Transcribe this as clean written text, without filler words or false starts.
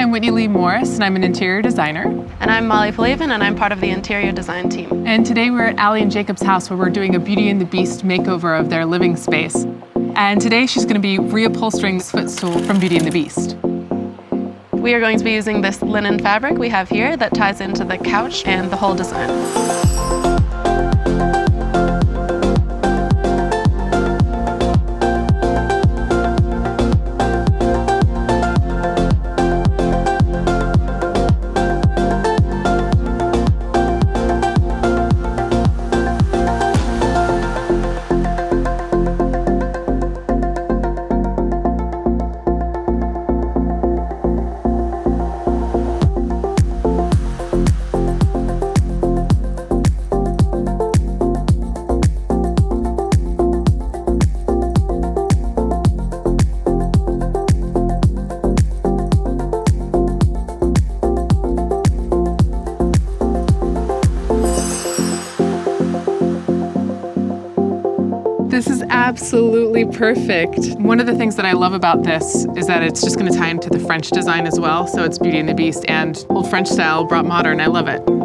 I'm Whitney Lee Morris, and I'm an interior designer. And I'm Molly Palavin, and I'm part of the interior design team. And today we're at Allie and Jacob's house where we're doing a Beauty and the Beast makeover of their living space. And today she's going to be reupholstering this footstool from Beauty and the Beast. We are going to be using this linen fabric we have here that ties into the couch and the whole design. This is absolutely perfect. One of the things that I love about this is that it's just going to tie into the French design as well. So it's Beauty and the Beast and old French style brought modern. I love it.